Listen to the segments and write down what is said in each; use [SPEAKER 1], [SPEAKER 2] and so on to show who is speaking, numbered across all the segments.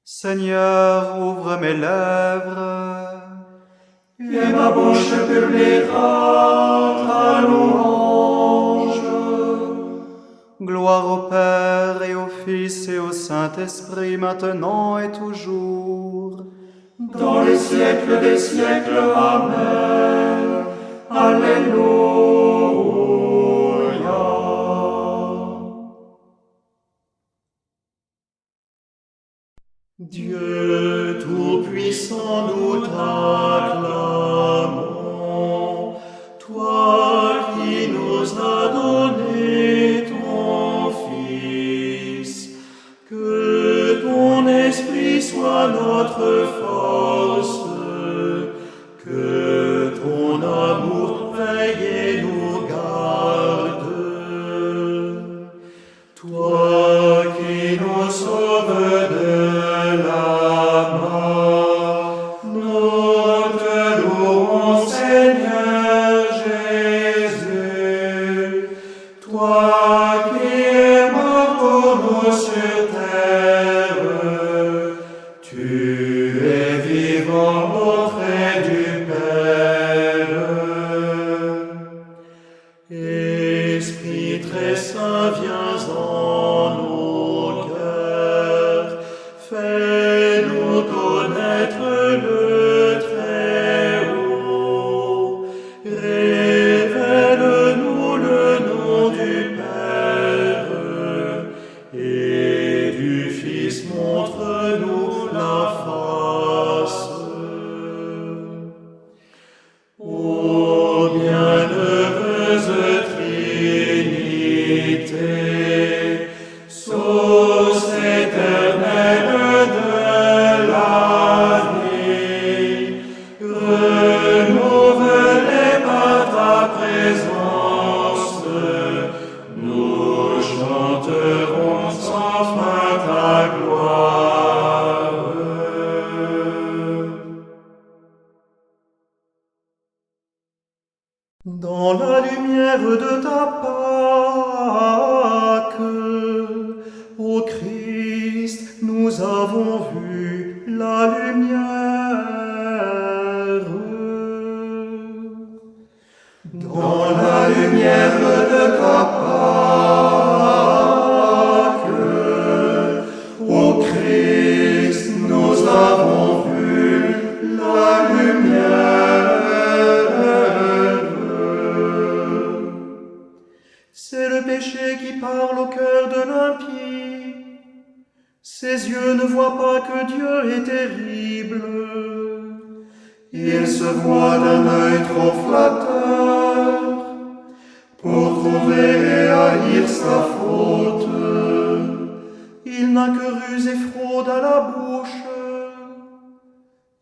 [SPEAKER 1] Seigneur, ouvre mes lèvres,
[SPEAKER 2] et ma bouche publiera ta louange.
[SPEAKER 1] gloire au Père et au Fils et au Saint-Esprit, maintenant et toujours.
[SPEAKER 2] Dans les siècles des siècles, Amen. Alléluia. Dieu Tout-Puissant, nous t'acclamons, toi qui nous as donné ton Fils, que ton Esprit soit notre force, que ton amour veille et nous garde. Toi qui nous sauves de la mort, nous te louons, Seigneur Jésus. Toi qui es mort pour nous sur terre, tu es vivant auprès du Père. Esprit très saint, viens en nos cœurs, fais-nous connaître le Très-Haut. Révèle-nous le nom du Père et du Fils, montre-nous la face. Ô bienheureuse Trinité, source éternelle de la vie, renouvelée par ta présence, nous chanterons sans fin ta gloire. Dans la lumière de ta Pâque, ô Christ, nous avons vu la lumière. Dans la lumière de ta Pâque, ô Christ, nous avons vu la lumière. C'est le péché qui parle au cœur de l'impie. Ses yeux ne voient pas que Dieu est terrible. Il se voit d'un œil trop flatteur pour trouver et haïr sa faute. Il n'a que ruse et fraude à la bouche.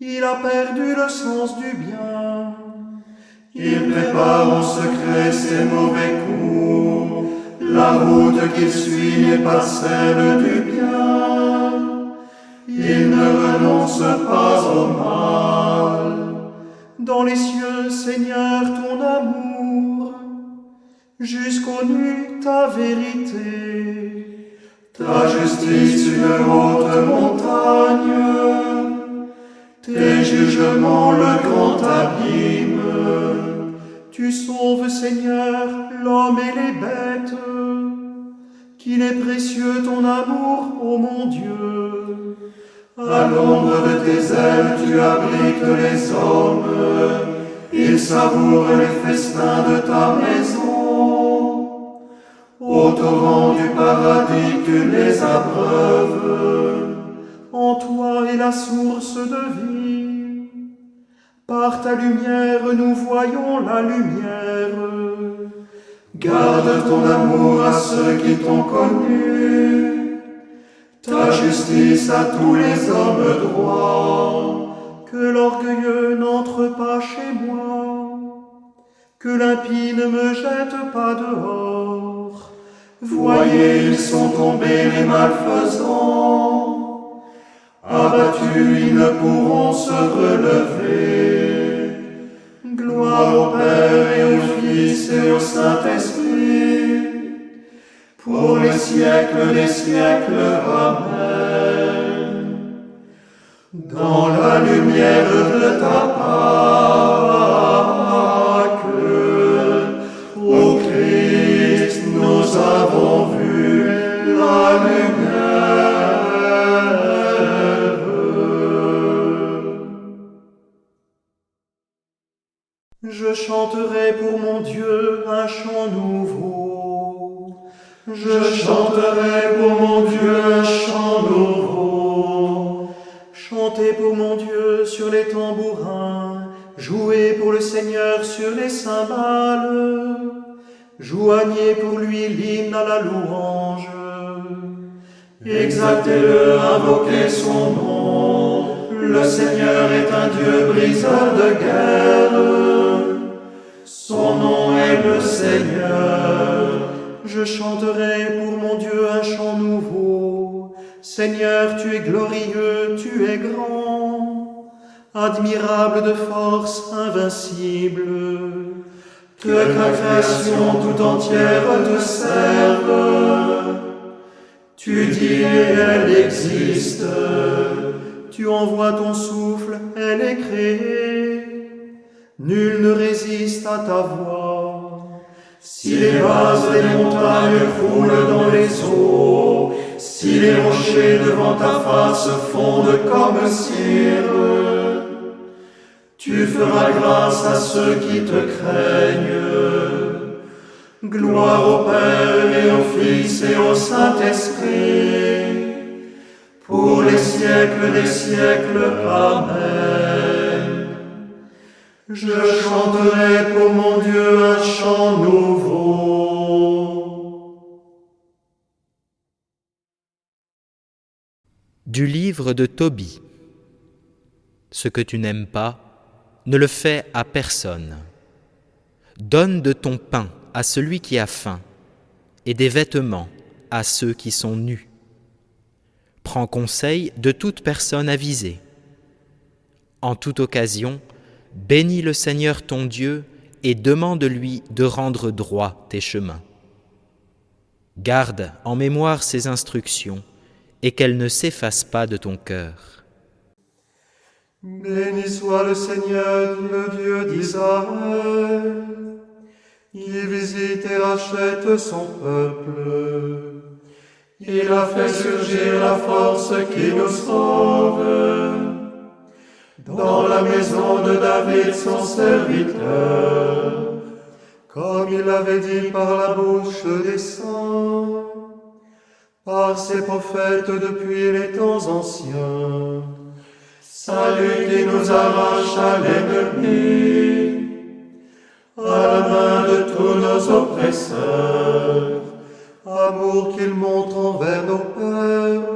[SPEAKER 2] Il a perdu le sens du bien. Il prépare en secret ses mauvais coups. La route qu'il suit n'est pas celle du bien. Il ne renonce pas au mal. Dans les cieux, Seigneur, ton amour, jusqu'aux nues, ta vérité, ta justice, une haute montagne, tes jugements, le grand abîme. Tu sauves, Seigneur, l'homme et les bêtes. Qu'il est précieux ton amour, ô mon Dieu. À l'ombre de tes ailes, tu abrites les hommes. Ils savourent les festins de ta maison. Au torrent du paradis, tu les abreuves. En toi est la source de vie. Par ta lumière, nous voyons la lumière. Garde ton amour à ceux qui t'ont connu, ta justice à tous les hommes droits. Que l'orgueilleux n'entre pas chez moi, que l'impie ne me jette pas dehors. Voyez, ils sont tombés les malfaisants, abattus, ils ne pourront se relever. Gloire au Père et au Fils et au Saint-Esprit, pour les siècles des siècles. Amen. dans la lumière de ta Pâque. Ô Christ, nous avons vu la lumière. Je chanterai pour mon Dieu un chant nouveau. Je chanterai pour mon Dieu un chant nouveau. Chantez pour mon Dieu sur les tambourins, jouez pour le Seigneur sur les cymbales, joignez pour lui l'hymne à la louange. Exaltez-le, invoquez son nom, le Seigneur est un Dieu briseur de guerre. Son nom est le Seigneur. Je chanterai pour mon Dieu un chant nouveau. Seigneur, tu es glorieux, tu es grand, admirable de force, invincible. Que ta création tout entière te serve. Tu dis et elle existe. Tu envoies ton souffle, elle est créée. Nul ne résiste à ta voix. Si les vases des montagnes croulent dans les eaux, si les rochers devant ta face fondent comme cire, tu feras grâce à ceux qui te craignent. Gloire au Père et au Fils et au Saint-Esprit, pour les siècles des siècles. Amen. Je chanterai pour mon Dieu un chant nouveau.
[SPEAKER 3] Du livre de Tobie. Ce que tu n'aimes pas, ne le fais à personne. Donne de ton pain à celui qui a faim, et des vêtements à ceux qui sont nus. Prends conseil de toute personne avisée. En toute occasion, bénis le Seigneur ton Dieu et demande-lui de rendre droit tes chemins. Garde en mémoire ses instructions et qu'elles ne s'effacent pas de ton cœur.
[SPEAKER 2] Béni soit le Seigneur, le Dieu d'Israël. Il visite et rachète son peuple. Il a fait surgir la force qui nous sauve. Dans la maison de David, son serviteur, comme il l'avait dit par la bouche des saints, par ses prophètes depuis les temps anciens. Salut qui nous arrache à l'ennemi, à la main de tous nos oppresseurs, amour qu'il montre envers nos pères,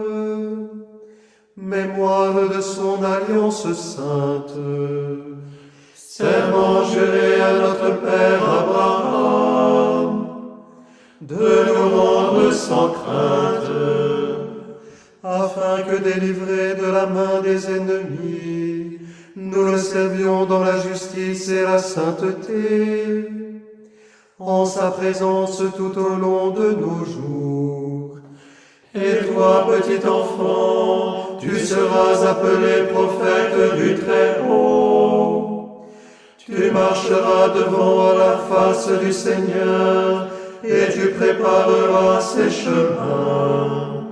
[SPEAKER 2] mémoire de son alliance sainte, serment juré à notre Père Abraham, de nous rendre sans crainte, afin que délivrés de la main des ennemis, nous le servions dans la justice et la sainteté, en sa présence tout au long de nos jours. Et toi, petit enfant, tu seras appelé prophète du Très-Haut. Tu marcheras devant à la face du Seigneur, et tu prépareras ses chemins,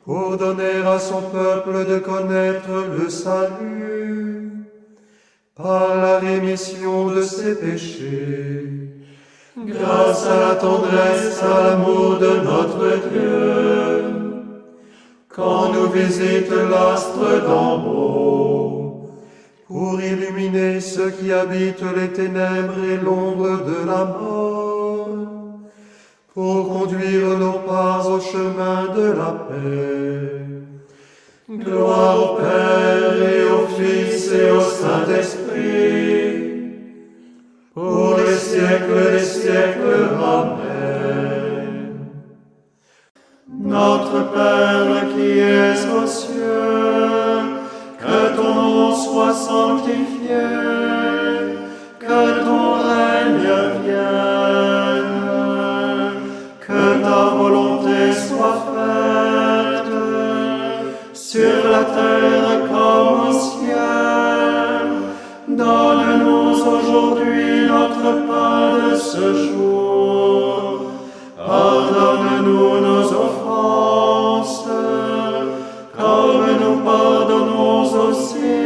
[SPEAKER 2] pour donner à son peuple de connaître le salut, par la rémission de ses péchés, grâce à la tendresse, à l'amour de notre Dieu, quand nous visite l'astre d'en haut, pour illuminer ceux qui habitent les ténèbres et l'ombre de la mort, pour conduire nos pas au chemin de la paix. Gloire au Père et au Fils et au Saint-Esprit, pour les siècles des siècles. Amen. Notre Père qui es aux cieux, que ton nom soit sanctifié, que ton règne vienne, que ta volonté soit faite, sur la terre comme au notre pain de ce jour. Pardonne-nous nos offenses, comme nous pardonnons aussi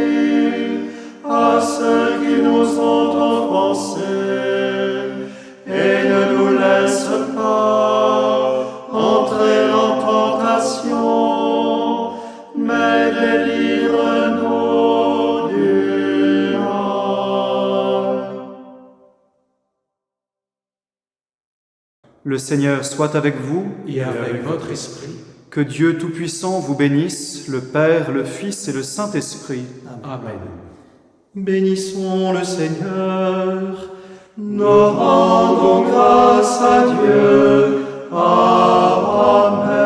[SPEAKER 2] à ceux qui nous ont offensés. Et ne nous laisse pas entrer en tentation, mais délivre-nous du mal.
[SPEAKER 1] Le Seigneur soit avec vous.
[SPEAKER 4] Et avec votre esprit.
[SPEAKER 1] Que Dieu Tout-Puissant vous bénisse, le Père, le Fils et le Saint-Esprit.
[SPEAKER 4] Amen.
[SPEAKER 2] Bénissons le Seigneur, nous rendons grâce à Dieu. Amen.